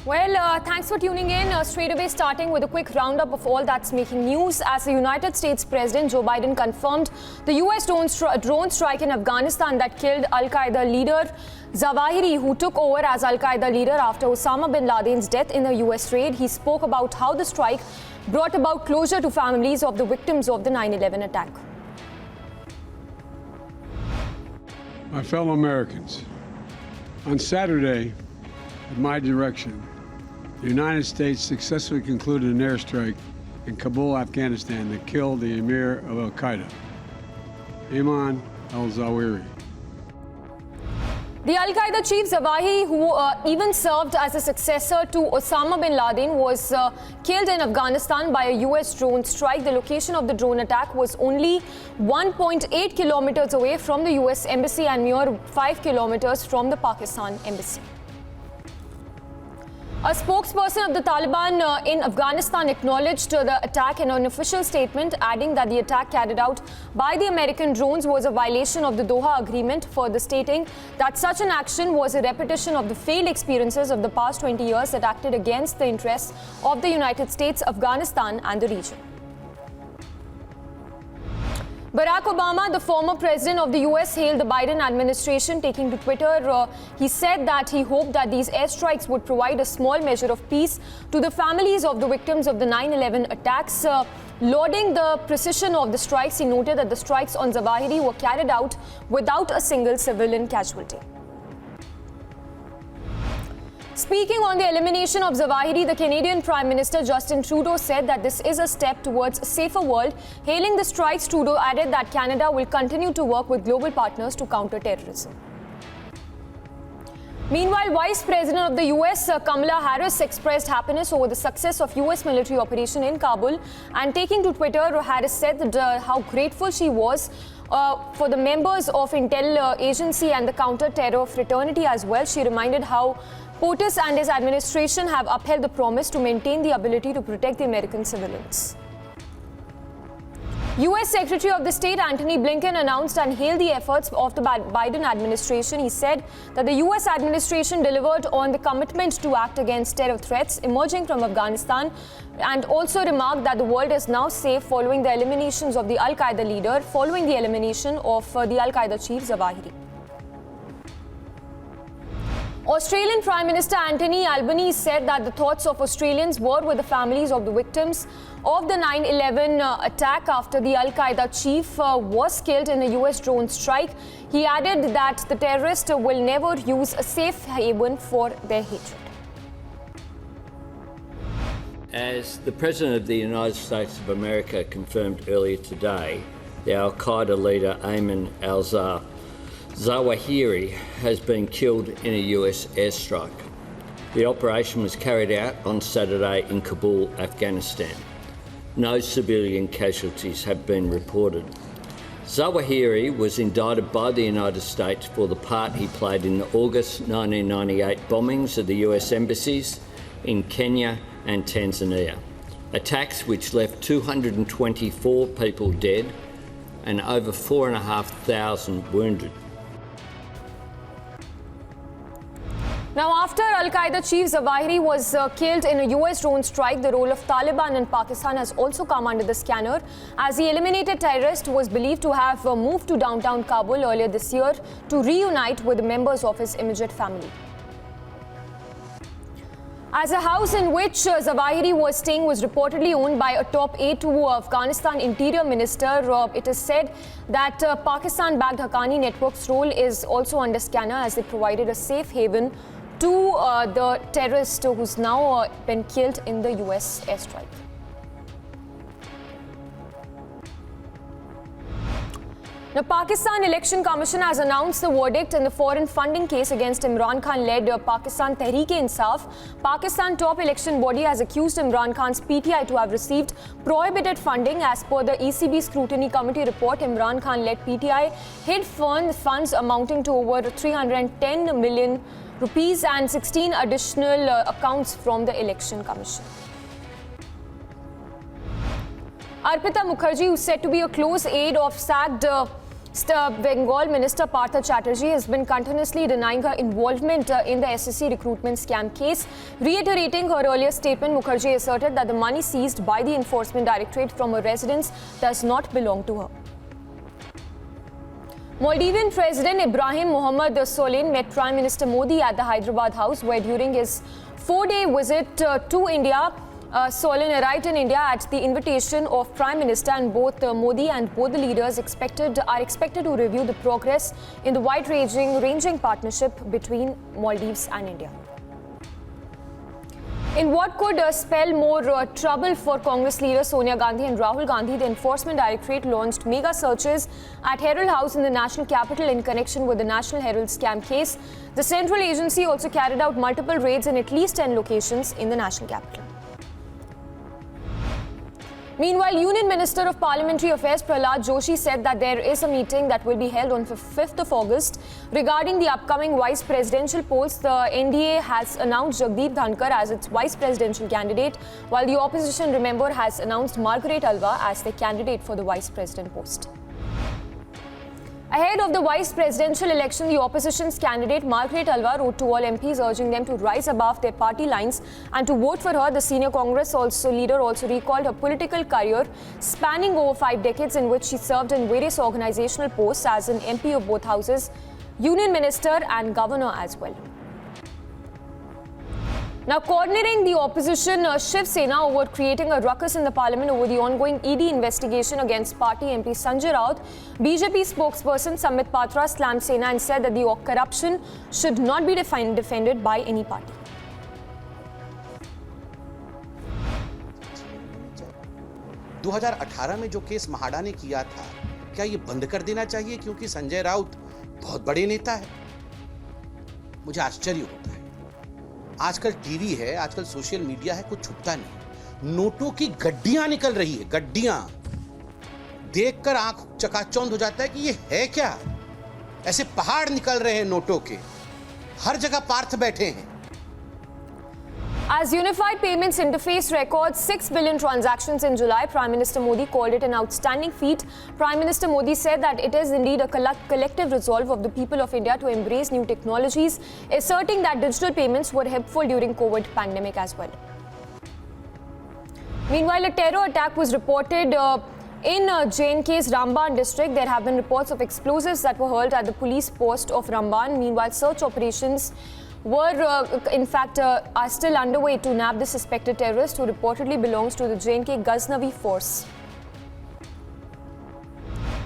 Well, thanks for tuning in. Straight away starting with a quick roundup of all that's making news. As the United States President Joe Biden confirmed the US drone strike in Afghanistan that killed Al-Qaeda leader Zawahiri, who took over as Al-Qaeda leader after Osama bin Laden's death in a US raid. He spoke about how the strike brought about closure to families of the victims of the 9/11 attack. My fellow Americans, on Saturday, at my direction, the United States successfully concluded an airstrike in Kabul, Afghanistan that killed the emir of Al-Qaeda, Ayman al-Zawahiri. The Al-Qaeda chief Zawahiri, who even served as a successor to Osama bin Laden, was killed in Afghanistan by a US drone strike. The location of the drone attack was only 1.8 kilometers away from the US embassy and mere 5 kilometers from the Pakistan embassy. A spokesperson of the Taliban in Afghanistan acknowledged the attack in an official statement, adding that the attack carried out by the American drones was a violation of the Doha Agreement, further stating that such an action was a repetition of the failed experiences of the past 20 years that acted against the interests of the United States, Afghanistan and the region. Barack Obama, the former president of the US, hailed the Biden administration, taking to Twitter. He said that he hoped that these airstrikes would provide a small measure of peace to the families of the victims of the 9/11 attacks. Lauding the precision of the strikes, he noted that the strikes on Zawahiri were carried out without a single civilian casualty. Speaking on the elimination of Zawahiri, the Canadian Prime Minister Justin Trudeau said that this is a step towards a safer world. Hailing the strikes, Trudeau added that Canada will continue to work with global partners to counter terrorism. Meanwhile, Vice President of the US, Kamala Harris, expressed happiness over the success of US military operation in Kabul. And taking to Twitter, Harris said that, how grateful she was for the members of Intel agency and the counter-terror fraternity as well. She reminded how POTUS and his administration have upheld the promise to maintain the ability to protect the American civilians. US Secretary of the State Antony Blinken announced and hailed the efforts of the Biden administration. He said that the US administration delivered on the commitment to act against terror threats emerging from Afghanistan, and also remarked that the world is now safe following the eliminations of the Al-Qaeda leader, following the elimination of the Al-Qaeda chief Zawahiri. Australian Prime Minister Anthony Albanese said that the thoughts of Australians were with the families of the victims of the 9/11 attack after the Al-Qaeda chief was killed in a US drone strike. He added that the terrorists will never use a safe haven for their hatred. As the President of the United States of America confirmed earlier today, the Al-Qaeda leader Ayman al-Zawahiri has been killed in a US airstrike. The operation was carried out on Saturday in Kabul, Afghanistan. No civilian casualties have been reported. Zawahiri was indicted by the United States for the part he played in the August 1998 bombings of the US embassies in Kenya and Tanzania, attacks which left 224 people dead and over 4,500 wounded. Now, after Al-Qaeda chief Zawahiri was killed in a US drone strike, the role of Taliban in Pakistan has also come under the scanner, as the eliminated terrorist was believed to have moved to downtown Kabul earlier this year to reunite with the members of his immediate family. As a house in which Zawahiri was staying was reportedly owned by a top aide to Afghanistan Interior Minister, it is said that Pakistan-backed Haqqani Network's role is also under scanner, as they provided a safe haven to the terrorist who's now been killed in the US airstrike. The Pakistan Election Commission has announced the verdict in the foreign funding case against Imran Khan-led Pakistan Tehreek-e-Insaf. Pakistan top election body has accused Imran Khan's PTI to have received prohibited funding. As per the ECB Scrutiny Committee report, Imran Khan-led PTI hid funds amounting to over 310 million rupees and 16 additional accounts from the Election Commission. ARPITA Mukherjee, who's said to be a close aide of sacked Bengal Minister Partha Chatterjee has been continuously denying her involvement in the SSC recruitment scam case. Reiterating her earlier statement, Mukherjee asserted that the money seized by the Enforcement Directorate from her residence does not belong to her. Maldivian President Ibrahim Mohammed Solein met Prime Minister Modi at the Hyderabad House, where during his 4-day visit to India, Solein arrived in India at the invitation of Prime Minister, and both Modi and both the leaders are expected to review the progress in the wide-ranging partnership between Maldives and India. In what could spell more trouble for Congress leaders Sonia Gandhi and Rahul Gandhi, the Enforcement Directorate launched mega searches at Herald House in the national capital in connection with the National Herald scam case. The central agency also carried out multiple raids in at least 10 locations in the national capital. Meanwhile, Union Minister of Parliamentary Affairs Prahlad Joshi said that there is a meeting that will be held on 5th of August regarding the upcoming vice presidential polls. The NDA has announced Jagdeep Dhankar as its vice presidential candidate, while the opposition, remember, has announced Margaret Alva as their candidate for the vice president post. Ahead of the vice presidential election, the opposition's candidate Margaret Alva wrote to all MPs urging them to rise above their party lines and to vote for her. The senior Congress leader also recalled her political career spanning over 5 decades, in which she served in various organizational posts as an MP of both houses, union minister and governor as well. Now, coordinating the opposition, Shiv Sena, over creating a ruckus in the parliament over the ongoing ED investigation against party MP Sanjay Raut, BJP spokesperson Samit Patra slammed Sena and said that the corruption should not be defended by any party. – 2018 में जो case MHADA ने किया था, क्या ये बंद कर देना चाहिए क्योंकि संजय राउत बहुत बड़े नेता है? मुझे आश्चर्य होता है। आजकल टीवी है, आजकल सोशल मीडिया है, कुछ छुपता नहीं। नोटों की गड्डियां निकल रही है, गड्डियां देखकर आंख चकाचौंध हो जाता है कि ये है क्या। ऐसे पहाड़ निकल रहे हैं नोटों के, हर जगह पार्थ बैठे हैं। As Unified Payments Interface records 6 billion transactions in July, Prime Minister Modi called it an outstanding feat. Prime Minister Modi said that it is indeed a collective resolve of the people of India to embrace new technologies, asserting that digital payments were helpful during COVID pandemic as well. Meanwhile, a terror attack was reported in J&K's Ramban district. There have been reports of explosives that were hurled at the police post of Ramban. Meanwhile, search operations are still underway to nab the suspected terrorist, who reportedly belongs to the J&K Ghaznavi force.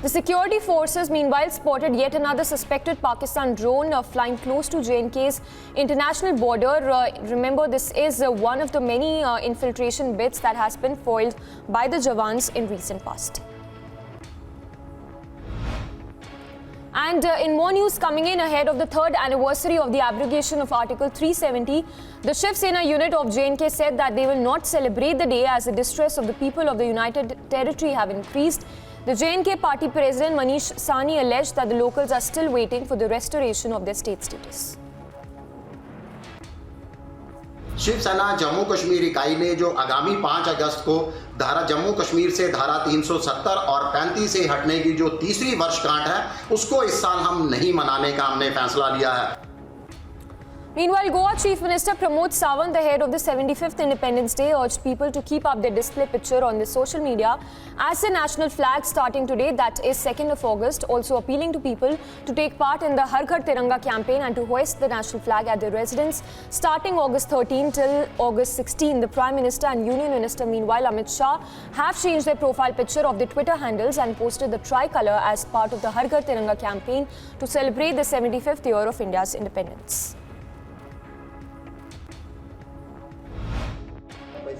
The security forces, meanwhile, spotted yet another suspected Pakistan drone flying close to J&K's international border. Remember, this is one of the many infiltration bits that has been foiled by the Jawans in recent past. And in more news coming in ahead of the 3rd anniversary of the abrogation of Article 370, the Shiv Sena unit of J&K said that they will not celebrate the day as the distress of the people of the United Territory have increased. The J&K party president Manish Sahni alleged that the locals are still waiting for the restoration of their state status. Shiv Sena Jammu Kashmir इकाई ने जो आगामी 5 अगस्त को धारा जम्मू कश्मीर से धारा 370 और 35 से हटने की जो तीसरी वर्षगांठ है, उसको इस साल हम नहीं मनाने का हमने फैसला लिया है। Meanwhile, Goa Chief Minister Pramod Sawant, the head of the 75th Independence Day, urged people to keep up their display picture on the social media as the national flag starting today, that is 2nd of August, also appealing to people to take part in the Har Ghar Tiranga campaign and to hoist the national flag at their residence starting August 13 till August 16. The Prime Minister and Union Minister, meanwhile, Amit Shah, have changed their profile picture of their Twitter handles and posted the tricolour as part of the Har Ghar Tiranga campaign to celebrate the 75th year of India's independence.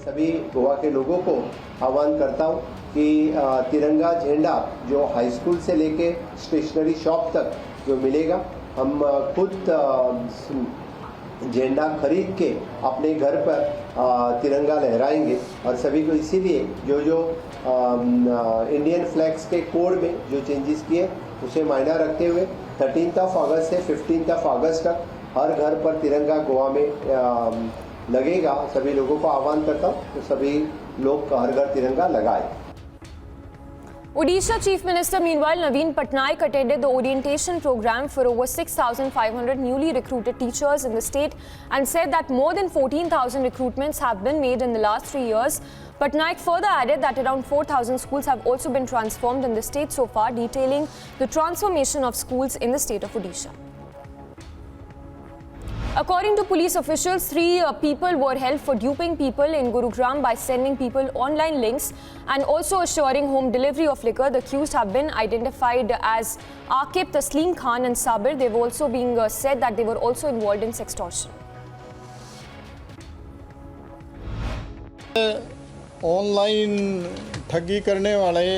सभी गोवा के लोगों को आह्वान करता हूं कि तिरंगा झंडा जो हाई स्कूल से लेके स्टेशनरी शॉप तक जो मिलेगा, हम खुद झंडा खरीद के अपने घर पर तिरंगा लहराएंगे। और सभी को इसीलिए जो इंडियन फ्लैग्स के कोड में जो चेंजेस किए उसे मायना रखते हुए 13 अगस्त से 15 अगस्त तक हर घर पर तिरंगा गोवा में लगेगा। सभी लोगों को आह्वान करता हूं तो सभी लोग हर घर तिरंगा लगाएं। Odisha Chief Minister, meanwhile, Naveen Patnaik attended the orientation program for over 6,500 newly recruited teachers in the state and said that more than 14,000 recruitments have been made in the last 3 years. Patnaik further added that around 4,000 schools have also been transformed in the state so far, detailing the transformation of schools in the state of Odisha. According to police officials, 3 people were held for duping people in Gurugram by sending people online links and also assuring home delivery of liquor. The accused have been identified as Aqib, Taslim Khan and Sabir. They've also been said that they were also involved in sextortion. Online ठगी करने वाले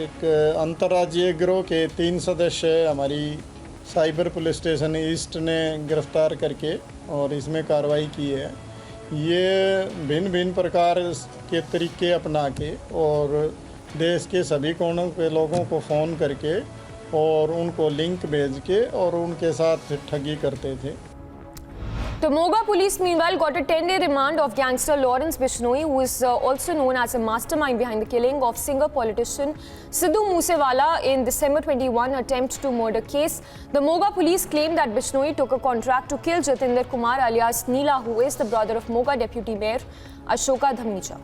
एक अंतर्राज्यीय गिरोह के 3 सदस्य हमारी cyber police station east ने गिरफ्तार करके और इसमें कार्रवाई की है। ये भिन्न भिन्न प्रकार के तरीके अपना के और देश के सभी कोनों के लोगों को फ़ोन करके और उनको लिंक भेज के और उनके साथ ठगी करते थे। The Moga police meanwhile got a 10-day remand of gangster Lawrence Bishnoi, who is also known as a mastermind behind the killing of singer politician Sidhu Moosewala in December 21 attempt to murder case. The Moga police claimed that Bishnoi took a contract to kill Jatinder Kumar alias Neela, who is the brother of Moga Deputy Mayor Ashoka Dhamija.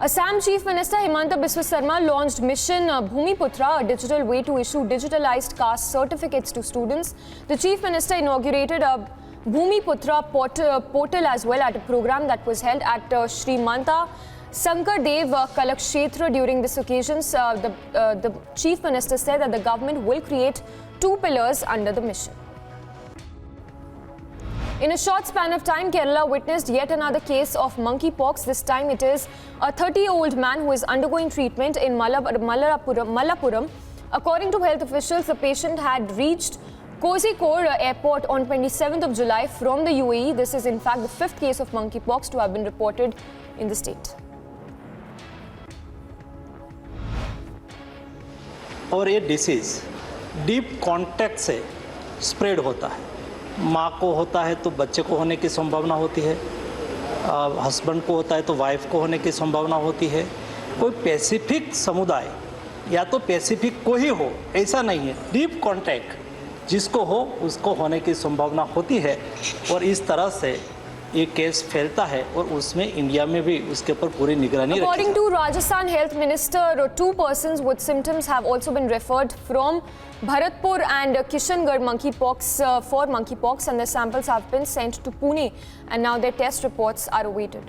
Assam Chief Minister Himanta Biswa Sarma launched Mission Bhumiputra, a digital way to issue digitalized caste certificates to students. The Chief Minister inaugurated a Bhumiputra portal as well at a program that was held at Srimanta Sankardev Kalakshetra. During this occasion, the Chief Minister said that the government will create 2 pillars under the mission. In a short span of time, Kerala witnessed yet another case of monkeypox. This time it is a 30-year-old man who is undergoing treatment in Malappuram. According to health officials, the patient had reached Kozhikode airport on 27th of July from the UAE. This is in fact the 5th case of monkeypox to have been reported in the state. और ये disease deep contact से spread होता है। माँ को होता है तो बच्चे को होने की संभावना होती है, हस्बैंड को होता है तो वाइफ को होने की संभावना होती है। कोई स्पेसिफिक समुदाय या तो स्पेसिफिक को ही हो ऐसा नहीं है, डीप कॉन्टैक्ट जिसको हो उसको होने की संभावना होती है और इस तरह से ये केस फैलता है और उसमें इंडिया में भी उसके ऊपर पूरी निगरानी रखी। According to Rajasthan Health Minister, 2 persons with symptoms have also been referred from Bharatpur and Kishangarh for monkeypox, and their samples have been sent to Pune, and now their test reports are awaited.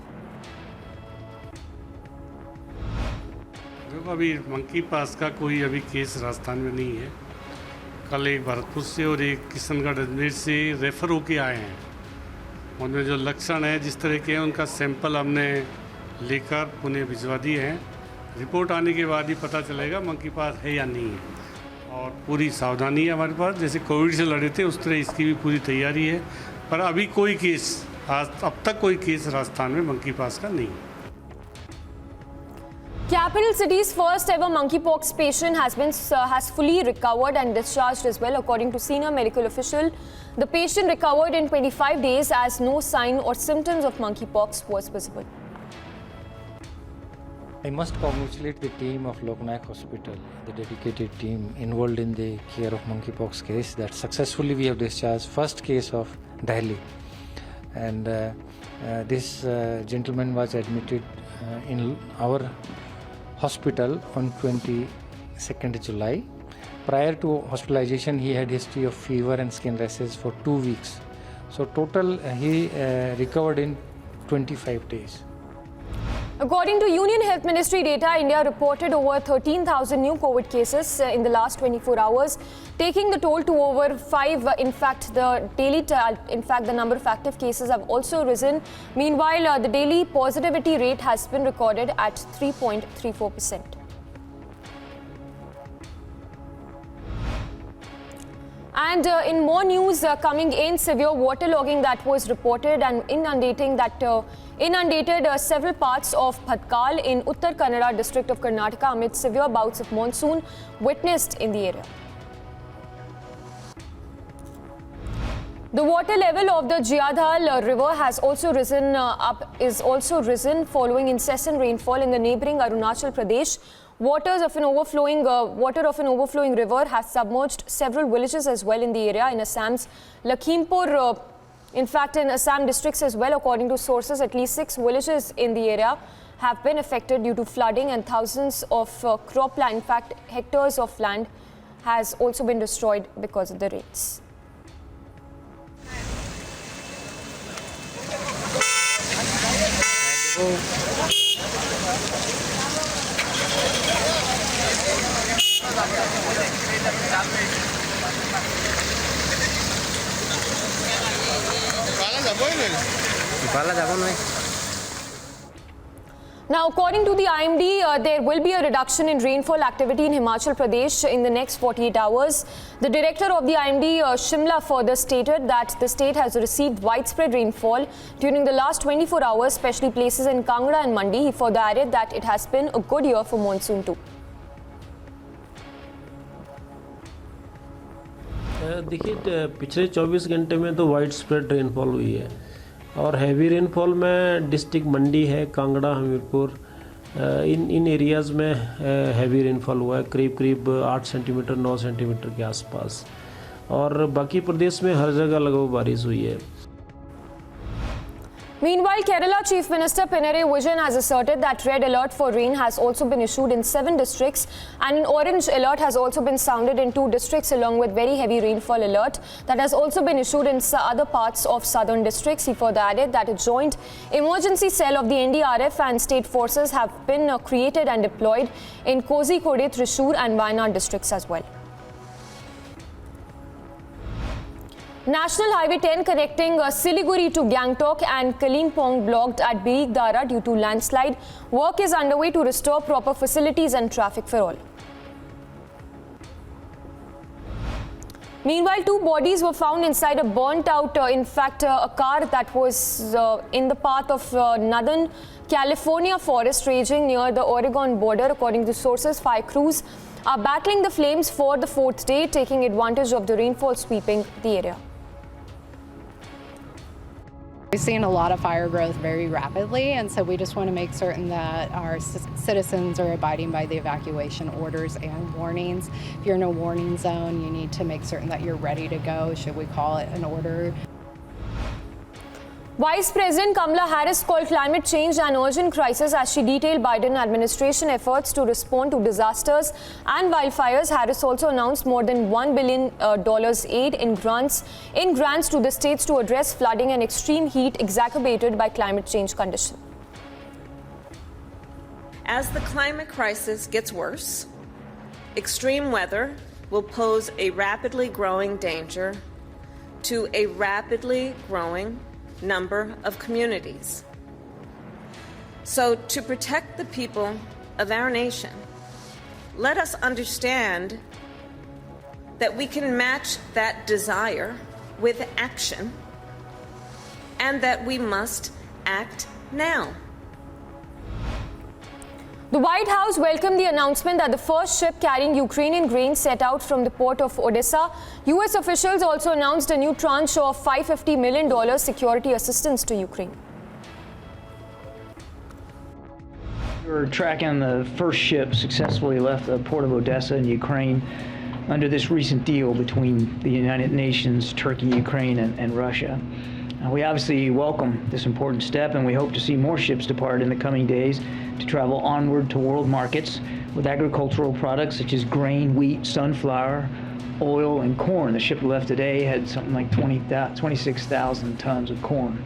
अभी monkey पास का कोई अभी case Rajasthan में नहीं है। कल एक भरतपुर से और एक किशनगढ़ अजमेर से रेफर होके आए हैं। उनमें जो लक्षण है जिस तरह के हैं उनका सैंपल हमने लेकर पुणे भिजवा दिए हैं। रिपोर्ट आने के बाद ही पता चलेगा मंकी पास है या नहीं है। और पूरी सावधानी है हमारे पास, जैसे कोविड से लड़े थे उस तरह इसकी भी पूरी तैयारी है। पर अभी कोई केस अब तक कोई केस राजस्थान में मंकी पास का नहीं है। Capital city's first ever monkeypox patient has fully recovered and discharged as well. According to senior medical official, the patient recovered in 25 days as no sign or symptoms of monkeypox was visible. I must congratulate the team of Loknayak Hospital, the dedicated team involved in the care of monkeypox case, that successfully we have discharged first case of Delhi. And this gentleman was admitted in our hospital on 22nd July. Prior to hospitalization, he had history of fever and skin rashes for 2 weeks. So total he recovered in 25 days. According to Union Health Ministry data, India reported over 13,000 new COVID cases in the last 24 hours, taking the toll to over 5. In fact, the number of active cases have also risen. Meanwhile, the daily positivity rate has been recorded at 3.34%. And in more news coming in, severe waterlogging that was reported and inundated several parts of BHATKAL in Uttar Kannada district of Karnataka amid severe bouts of monsoon witnessed in the area. The water level of the Jiyadhal river has also risen following incessant rainfall in the neighboring Arunachal Pradesh. Water of an overflowing river has submerged several villages as well in the area in Assam's Lakhimpur. In fact, in Assam districts as well, according to sources, at least 6 villages in the area have been affected due to flooding, and thousands of cropland, in fact, hectares of land has also been destroyed because of the rains. Now, according to the IMD, there will be a reduction in rainfall activity in Himachal Pradesh in the next 48 hours. The director of the IMD, Shimla, further stated that the state has received widespread rainfall during the last 24 hours, especially places in Kangra and Mandi. He further added that it has been a good year for monsoon too. देखिए पिछले 24 घंटे में तो wide spread rainfall हुई है और heavy rainfall में district मंडी है, कांगड़ा, हमीरपुर, इन एरियाज़ में हैवी रेनफॉल हुआ है, करीब 8 सेंटीमीटर 9 सेंटीमीटर के आसपास, और बाकी प्रदेश में हर जगह लगभग बारिश हुई है। Meanwhile, Kerala Chief Minister Pinarayi Vijayan has asserted that red alert for rain has also been issued in 7 districts, and an orange alert has also been sounded in 2 districts, along with very heavy rainfall alert that has also been issued in other parts of southern districts. He further added that a joint emergency cell of the NDRF and state forces have been created and deployed in Kozhikode, Thrissur and Wayanad districts as well. National Highway 10 connecting Siliguri to Gangtok and Kalimpong blocked at Birikdara due to landslide. Work is underway to restore proper facilities and traffic for all. Meanwhile, 2 bodies were found inside a burnt-out, a car that was in the path of Northern California forest raging near the Oregon border. According to sources, 5 crews are battling the flames for the 4th day, taking advantage of the rainfall sweeping the area. We've seen a lot of fire growth very rapidly, and so we just want to make certain that our citizens are abiding by the evacuation orders and warnings. If you're in a warning zone, you need to make certain that you're ready to go should we call it an order. Vice President Kamala Harris called climate change an urgent crisis as she detailed Biden administration efforts to respond to disasters and wildfires. Harris also announced more than $1 billion aid in grants to the states to address flooding and extreme heat exacerbated by climate change conditions. As the climate crisis gets worse, extreme weather will pose a rapidly growing danger to a rapidly growing number of communities. So, to protect the people of our nation, let us understand that we can match that desire with action and that we must act now. The White House welcomed the announcement that the first ship carrying Ukrainian grain set out from the port of Odessa. U.S. officials also announced a new tranche of $550 million security assistance to Ukraine. We're tracking the first ship successfully left the port of Odessa in Ukraine under this recent deal between the United Nations, Turkey, Ukraine, and Russia. We obviously welcome this important step, and we hope to see more ships depart in the coming days to travel onward to world markets with agricultural products such as grain, wheat, sunflower, oil, and corn. The ship left today had something like 26,000 tons of corn.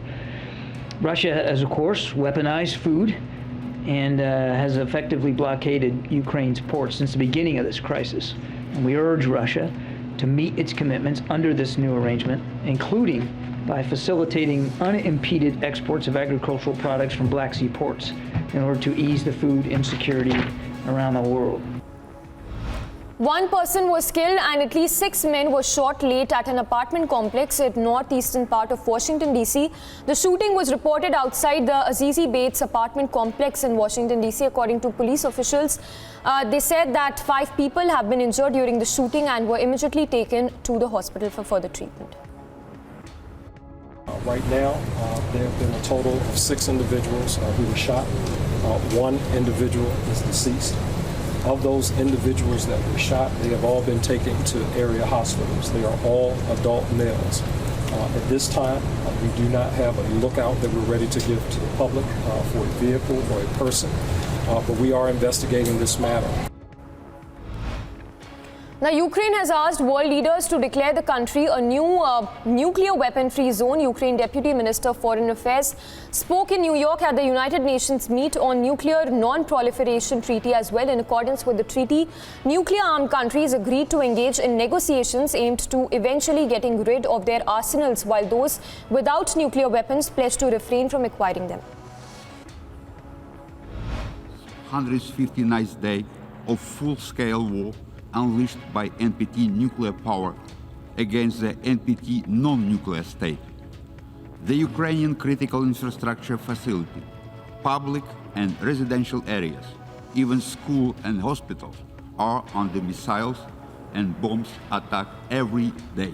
Russia has, of course, weaponized food and has effectively blockaded Ukraine's ports since the beginning of this crisis. And we urge Russia to meet its commitments under this new arrangement, including by facilitating unimpeded exports of agricultural products from Black Sea ports in order to ease the food insecurity around the world. 1 person was killed and at least 6 men were shot late at an apartment complex in northeastern part of Washington, D.C. The shooting was reported outside the Azizi Bates apartment complex in Washington, D.C. According to police officials, they said that 5 people have been injured during the shooting and were immediately taken to the hospital for further treatment. right now, there have been a total of 6 individuals who were shot. 1 individual is deceased. Of those individuals that were shot, they have all been taken to area hospitals. They are all adult males. At this time, we do not have a lookout that we're ready to give to the public for a vehicle or a person, but we are investigating this matter. Now, Ukraine has asked world leaders to declare the country a new nuclear weapon-free zone. Ukraine Deputy Minister of Foreign Affairs spoke in New York at the United Nations meet on nuclear non-proliferation treaty as well. In accordance with the treaty, nuclear-armed countries agreed to engage in negotiations aimed to eventually getting rid of their arsenals, while those without nuclear weapons pledged to refrain from acquiring them. 159th day of full-scale war unleashed by NPT nuclear power against the NPT non-nuclear state. The Ukrainian critical infrastructure facility, public and residential areas, even school and hospitals are under missiles and bombs attack every day.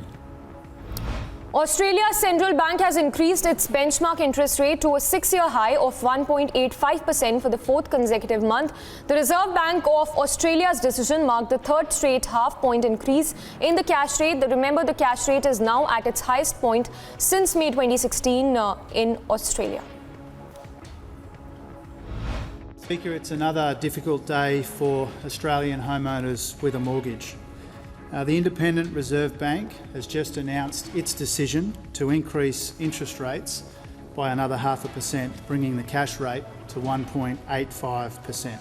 Australia's central bank has increased its benchmark interest rate to a 6-year high of 1.85% for the 4th consecutive month. The Reserve Bank of Australia's decision marked the 3rd straight half-point increase in the cash rate. Remember, the cash rate is now at its highest point since May 2016 in Australia. Speaker, it's another difficult day for Australian homeowners with a mortgage. The Independent Reserve Bank has just announced its decision to increase interest rates by another 0.5%, bringing the cash rate to 1.85%.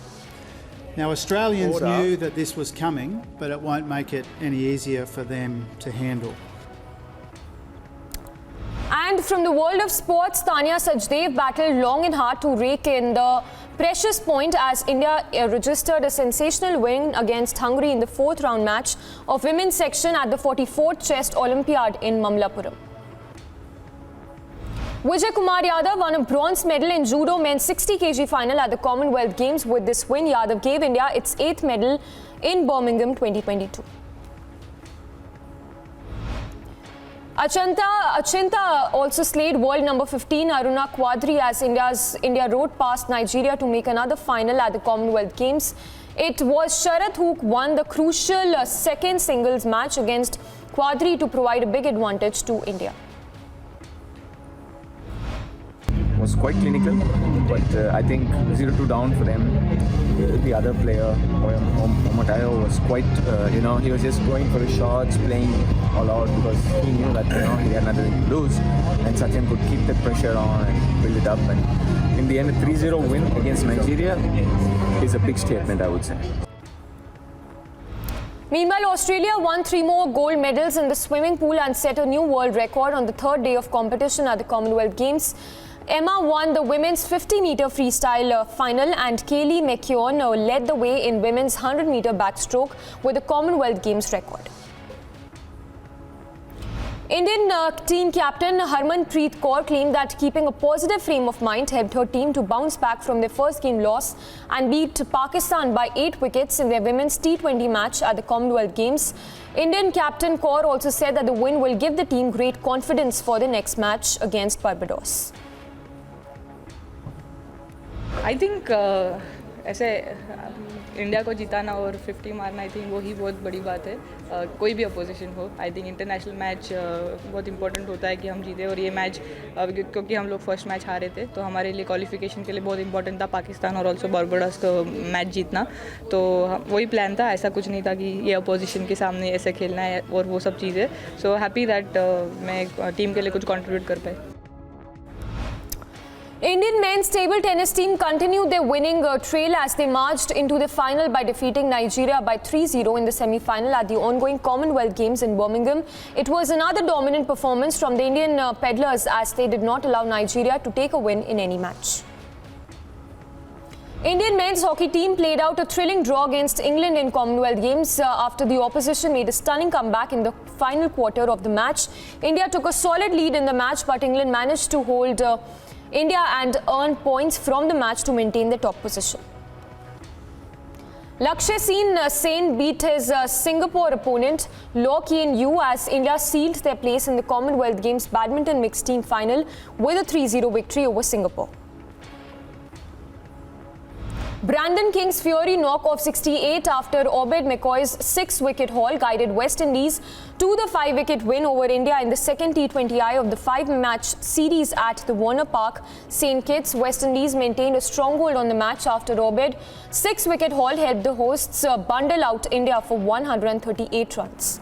Now, Australians knew that this was coming, but it won't make it any easier for them to handle. And from the world of sports, Tania Sajdev battled long and hard to rake in the precious point as India registered a sensational win against Hungary in the 4th round match of women's section at the 44th Chess Olympiad in Mamlapuram. Vijay Kumar Yadav won a bronze medal in judo men's 60 kg final at the Commonwealth Games. With this win, Yadav gave India its 8th medal in Birmingham 2022. Achinta also slayed world number 15 Aruna Quadri as India rode past Nigeria to make another final at the Commonwealth Games. It was Sharath who won the crucial second singles match against Quadri to provide a big advantage to India. Was quite clinical, but I think 0-2 down for them. The other player, Omatayo, was quite, he was just going for his shots, playing all out because he knew that he had nothing to lose, and Satyan could keep the pressure on and build it up. And in the end, a 3-0 win against Nigeria is a big statement, I would say. Meanwhile, Australia won 3 more gold medals in the swimming pool and set a new world record on the 3rd day of competition at the Commonwealth Games. Emma won the women's 50-meter freestyle final and Kaylee McKeown led the way in women's 100-meter backstroke with a Commonwealth Games record. Indian team captain Harmanpreet Kaur claimed that keeping a positive frame of mind helped her team to bounce back from their first game loss and beat Pakistan by 8 wickets in their women's T20 match at the Commonwealth Games. Indian captain Kaur also said that the win will give the team great confidence for the next match against Barbados. I think ऐसे India को जिताना और 50 मारना I think वही बहुत बड़ी बात है कोई भी अपोजिशन हो आई थिंक इंटरनेशनल मैच बहुत इंपॉर्टेंट होता है कि हम जीते और ये मैच क्योंकि हम लोग फर्स्ट मैच हारे थे तो हमारे लिए क्वालिफिकेशन के लिए बहुत इंपॉर्टेंट था पाकिस्तान और ऑल्सो बारबाडोस को मैच जीतना तो वही प्लान था ऐसा कुछ नहीं था कि ये अपोजिशन के सामने ऐसे खेलना है और वो सब चीज़ें सो हैप्पी दैट मैं टीम के लिए कुछ कॉन्ट्रीब्यूट कर पाई Indian men's table tennis team continued their winning trail as they marched into the final by defeating Nigeria by 3-0 in the semi-final at the ongoing Commonwealth Games in Birmingham. It was another dominant performance from the Indian peddlers as they did not allow Nigeria to take a win in any match. Indian men's hockey team played out a thrilling draw against England in Commonwealth Games after the opposition made a stunning comeback in the final quarter of the match. India took a solid lead in the match, but England managed to hold India and earn points from the match to maintain the top position. Lakshya Sen beat his Singapore opponent Loh Kien Yew as India sealed their place in the Commonwealth Games badminton mixed team final with a 3-0 victory over Singapore. Brandon King's Fury knock of 68 after Obed McCoy's 6-wicket haul guided West Indies to the 5-wicket win over India in the second T20I of the 5-match series at the Warner Park, St. Kitts. West Indies maintained a stronghold on the match after Obed's 6-wicket haul helped the hosts bundle out India for 138 runs.